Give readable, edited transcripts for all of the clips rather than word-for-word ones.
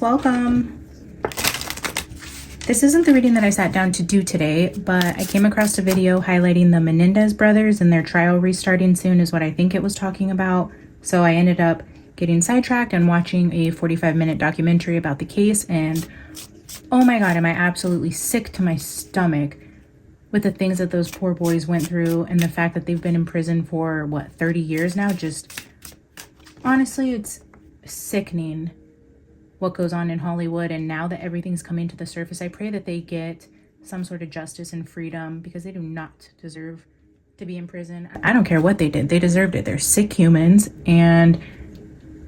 Welcome. This isn't the reading that I sat down to do today, but I came across a video highlighting the Menendez brothers and their trial restarting soon is what I think it was talking about. So I ended up getting sidetracked and watching a 45-minute documentary about the case, and oh my god, am I absolutely sick to my stomach with the things that those poor boys went through and the fact that they've been in prison for what, 30 years now. Just honestly, it's sickening what goes on in Hollywood. And now that everything's coming to the surface, I pray that they get some sort of justice and freedom, because they do not deserve to be in prison. I don't care what they did, they deserved it. They're sick humans, and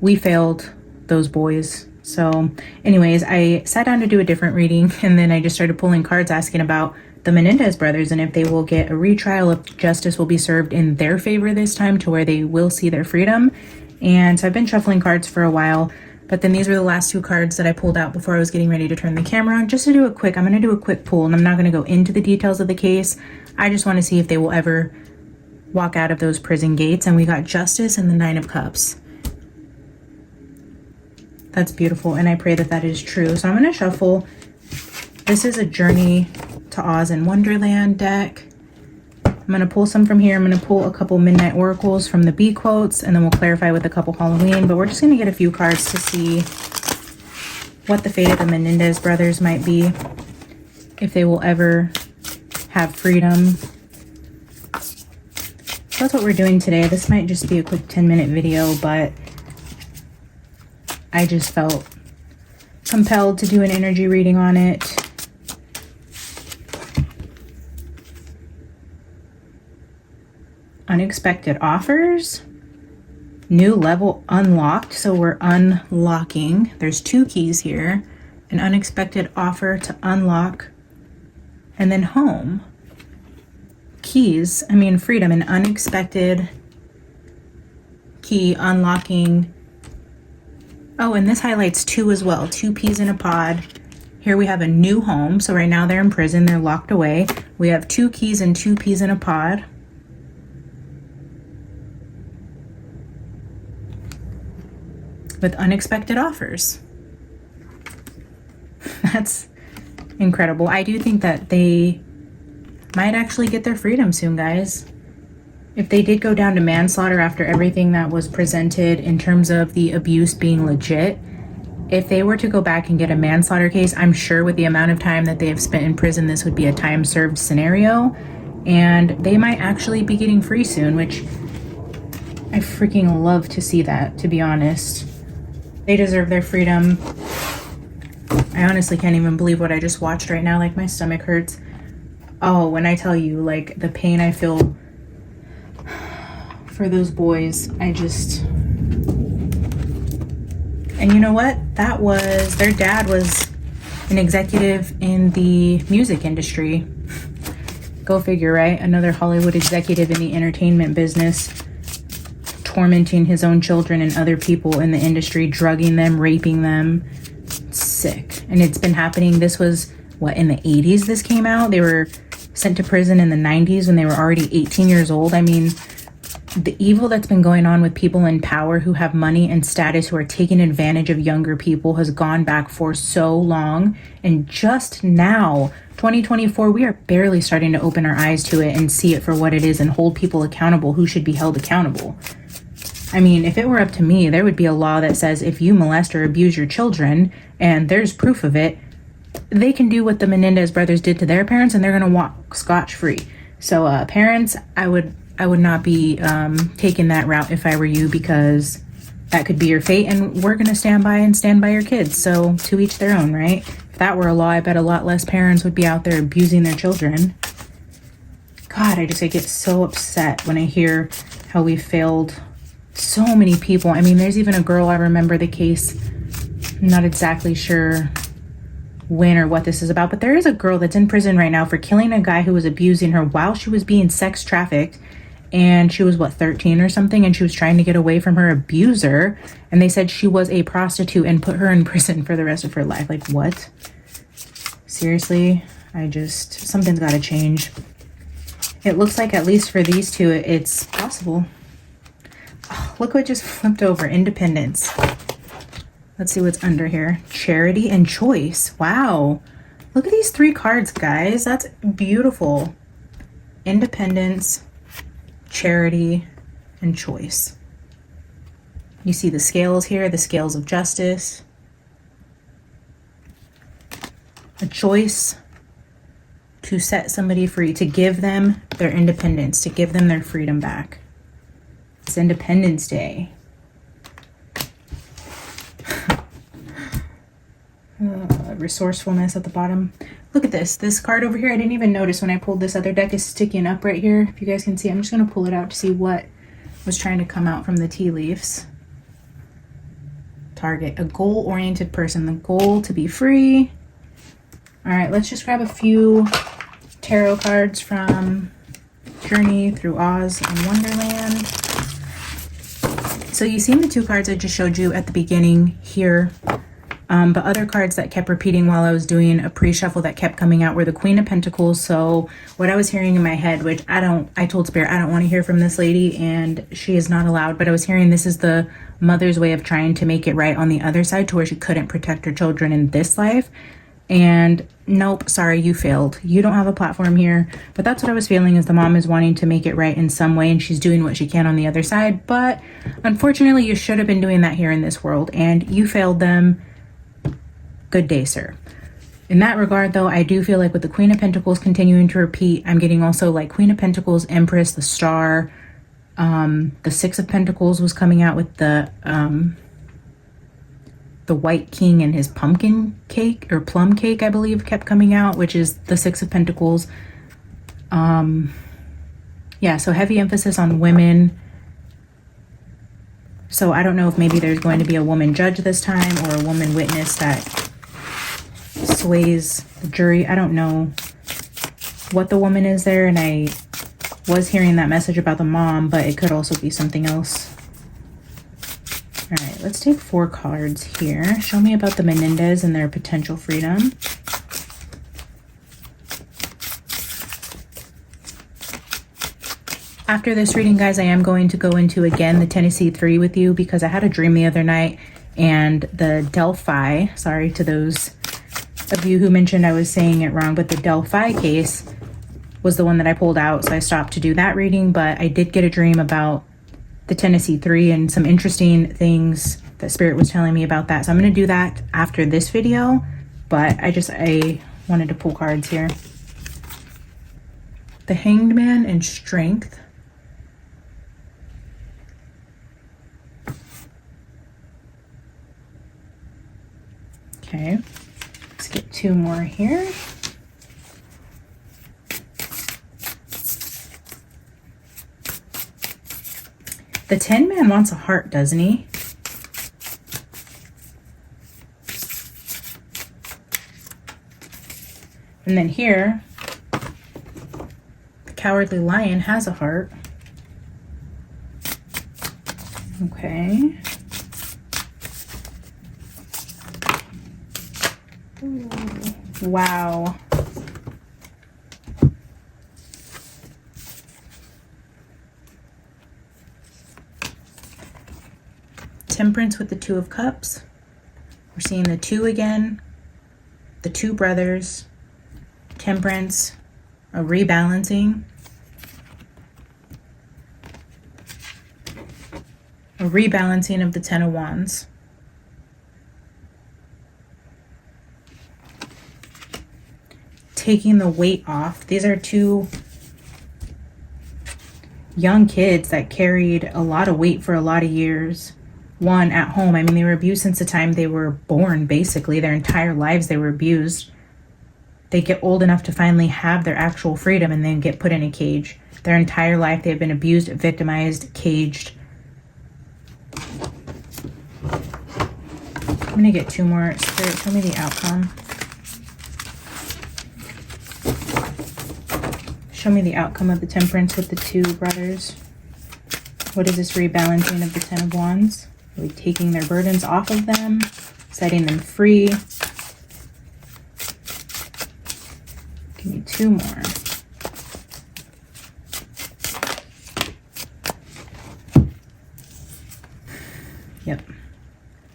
we failed those boys. So anyways, I sat down to do a different reading, and then I just started pulling cards asking about the Menendez brothers and if they will get a retrial, if justice will be served in their favor this time to where they will see their freedom. And so I've been shuffling cards for a while, but then these were the last two cards that I pulled out before I was getting ready to turn the camera on, just to do a quick, I'm going to do a quick pull, and I'm not going to go into the details of the case. I just want to see if they will ever walk out of those prison gates. And we got Justice and the Nine of Cups. That's beautiful, and I pray that that is true. So I'm going to shuffle. This is a Journey to Oz and Wonderland deck. I'm going to pull some from here. I'm going to pull a couple Midnight Oracles from the B quotes, and then we'll clarify with a couple Halloween. But we're just going to get a few cards to see what the fate of the Menendez brothers might be, if they will ever have freedom. So that's what we're doing today. This might just be a quick 10-minute video, but I just felt compelled to do an energy reading on it. Unexpected offers, new level unlocked. So we're unlocking. There's two keys here: an unexpected offer to unlock, and then home. Keys, I mean freedom, an unexpected key unlocking. Oh, and this highlights two as well, two peas in a pod. Here we have a new home. So right now they're in prison, they're locked away. We have two keys and two peas in a pod. With unexpected offers. That's incredible. I do think that they might actually get their freedom soon, guys. If they did go down to manslaughter after everything that was presented in terms of the abuse being legit, if they were to go back and get a manslaughter case, I'm sure with the amount of time that they have spent in prison, this would be a time served scenario, and they might actually be getting free soon, which I freaking love to see that, to be honest. They deserve their freedom. I honestly can't even believe what I just watched right now. Like, my stomach hurts. Oh, when I tell you, like, the pain I feel for those boys, I just... And you know what? That was... Their dad was an executive in the music industry. Go figure, right? Another Hollywood executive in the entertainment business, tormenting his own children and other people in the industry, drugging them, raping them. It's sick. And it's been happening. This was, what, in the 80s this came out? They were sent to prison in the 90s when they were already 18 years old. I mean, the evil that's been going on with people in power who have money and status, who are taking advantage of younger people, has gone back for so long. And just now, 2024, we are barely starting to open our eyes to it and see it for what it is and hold people accountable who should be held accountable. I mean, if it were up to me, there would be a law that says if you molest or abuse your children and there's proof of it, they can do what the Menendez brothers did to their parents, and they're going to walk scotch-free. So parents, I would not be taking that route if I were you, because that could be your fate, and we're going to stand by your kids. So to each their own, right? If that were a law, I bet a lot less parents would be out there abusing their children. God, I get so upset when I hear how we failed so many people. I mean, there's even a girl, I remember the case, I'm not exactly sure when or what this is about, but there is a girl that's in prison right now for killing a guy who was abusing her while she was being sex trafficked. And she was, what, 13 or something, and she was trying to get away from her abuser, and they said she was a prostitute and put her in prison for the rest of her life. Like, what? Seriously? Something's got to change. It looks like, at least for these two, it's possible. Oh, look what just flipped over. Independence. Let's see what's under here. Charity and choice. Wow. Look at these 3 cards, guys. That's beautiful. Independence, charity, and choice. You see the scales here, the scales of justice. A choice to set somebody free, to give them their independence, to give them their freedom back. It's Independence Day. Resourcefulness at the bottom. Look at this. This card over here, I didn't even notice when I pulled this other deck, is sticking up right here. If you guys can see, I'm just going to pull it out to see what was trying to come out from the tea leaves. Target, a goal-oriented person. The goal to be free. All right, let's just grab a few tarot cards from Journey Through Oz and Wonderland. So you've seen the 2 cards I just showed you at the beginning here. But other cards that kept repeating while I was doing a pre-shuffle that kept coming out were the Queen of Pentacles. So what I was hearing in my head, which I told Spirit, I don't want to hear from this lady and she is not allowed. But I was hearing this is the mother's way of trying to make it right on the other side to where she couldn't protect her children in this life. And nope, sorry, you failed. You don't have a platform here. But that's what I was feeling, is the mom is wanting to make it right in some way and she's doing what she can on the other side. But unfortunately, you should have been doing that here in this world and you failed them. Good day, sir. In that regard, though, I do feel like with the Queen of Pentacles continuing to repeat, I'm getting also like Queen of Pentacles, Empress, the Star. The 6 of Pentacles was coming out with the White King and his pumpkin cake or plum cake, I believe, kept coming out, which is the 6 of Pentacles. Yeah, so heavy emphasis on women. So I don't know if maybe there's going to be a woman judge this time or a woman witness that sways the jury. I don't know what the woman is there, and I was hearing that message about the mom, but it could also be something else. All right, let's take 4 cards here. Show me about the Menendez and their potential freedom. After this reading, guys, I am going to go into, again, the Tennessee 3 with you because I had a dream the other night and the Delphi, sorry to those of you who mentioned I was saying it wrong, but the Delphi case was the one that I pulled out, so I stopped to do that reading, but I did get a dream about the Tennessee 3 and some interesting things that Spirit was telling me about that. So I'm going to do that after this video, but I wanted to pull cards here. The Hanged Man and Strength. Okay, let's get 2 more here. The Tin Man wants a heart, doesn't he? And then here, the Cowardly Lion has a heart. Okay. Ooh, wow. Temperance with the 2 of Cups. We're seeing the 2 again. The 2 brothers. Temperance. A rebalancing. A rebalancing of the 10 of Wands. Taking the weight off. These are 2 young kids that carried a lot of weight for a lot of years. One at home. I mean, they were abused since the time they were born, basically. Their entire lives they were abused. They get old enough to finally have their actual freedom and then get put in a cage. Their entire life they've been abused, victimized, caged. I'm going to get 2 more. Spirit, show me the outcome. Show me the outcome of the Temperance with the 2 brothers. What is this rebalancing of the 10 of Wands? Really taking their burdens off of them, setting them free. Give me 2 more. Yep.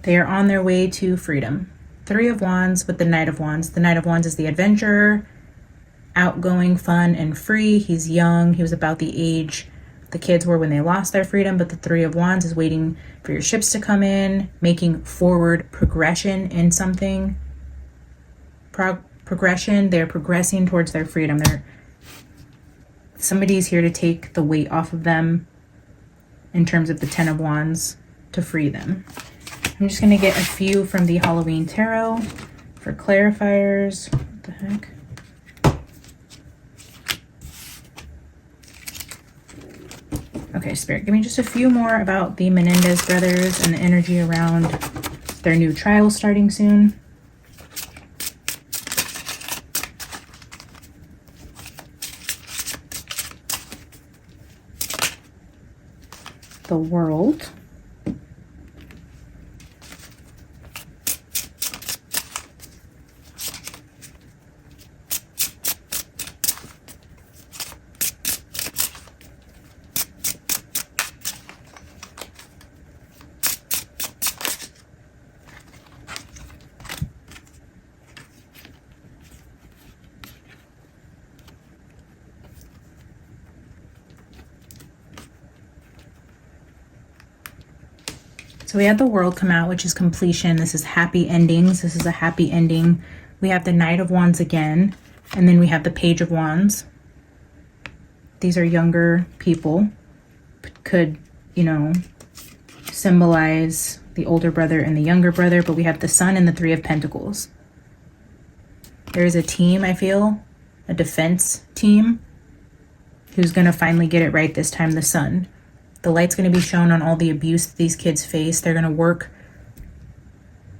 They are on their way to freedom. Three of Wands with the Knight of Wands. The Knight of Wands is the adventurer, outgoing, fun, and free. He's young. He was about the age the kids were when they lost their freedom, but the Three of Wands is waiting for your ships to come in, making forward progression in something. Progression, they're progressing towards their freedom. Somebody's here to take the weight off of them in terms of the Ten of Wands to free them. I'm just going to get a few from the Halloween Tarot for clarifiers. What the heck? Okay, Spirit, give me just a few more about the Menendez brothers and the energy around their new trial starting soon. The World. So we had the World come out, which is completion. This is happy endings. This is a happy ending. We have the Knight of Wands again, and then we have the Page of Wands. These are younger people. Could, you know, symbolize the older brother and the younger brother, but we have the Sun and the Three of Pentacles. There is a team, I feel, a defense team, who's going to finally get it right this time, the Sun. The light's going to be shown on all the abuse that these kids face. They're going to work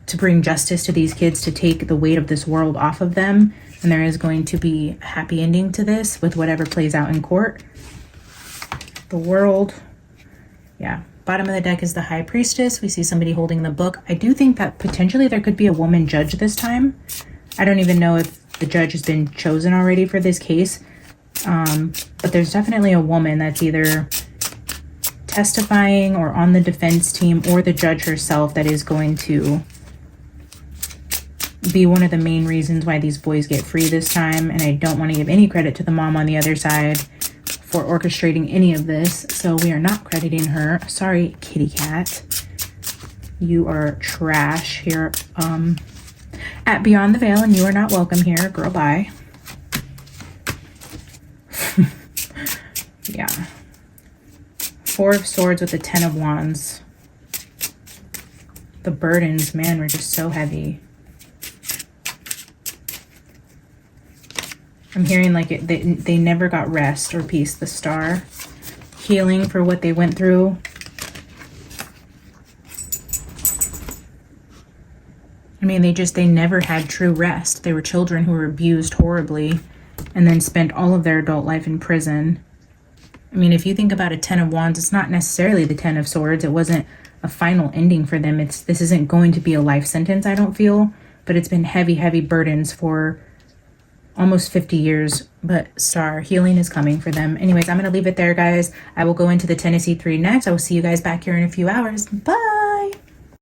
to bring justice to these kids, to take the weight of this world off of them. And there is going to be a happy ending to this with whatever plays out in court. The World. Yeah. Bottom of the deck is the High Priestess. We see somebody holding the book. I do think that potentially there could be a woman judge this time. I don't even know if the judge has been chosen already for this case. But there's definitely a woman that's either testifying or on the defense team, or the judge herself, that is going to be one of the main reasons why these boys get free this time. And I don't want to give any credit to the mom on the other side for orchestrating any of this, so we are not crediting her. Sorry, kitty cat, you are trash here at Beyond the Veil, and you are not welcome here, girl. Bye. Yeah. Four of Swords with the Ten of Wands. The burdens, man, were just so heavy. I'm hearing like they never got rest or peace. The Star. Healing for what they went through. I mean, they never had true rest. They were children who were abused horribly and then spent all of their adult life in prison. I mean, if you think about a Ten of Wands, it's not necessarily the Ten of Swords. It wasn't a final ending for them. This isn't going to be a life sentence, I don't feel. But it's been heavy, heavy burdens for almost 50 years. But Star, healing is coming for them. Anyways, I'm going to leave it there, guys. I will go into the Tennessee 3 next. I will see you guys back here in a few hours. Bye!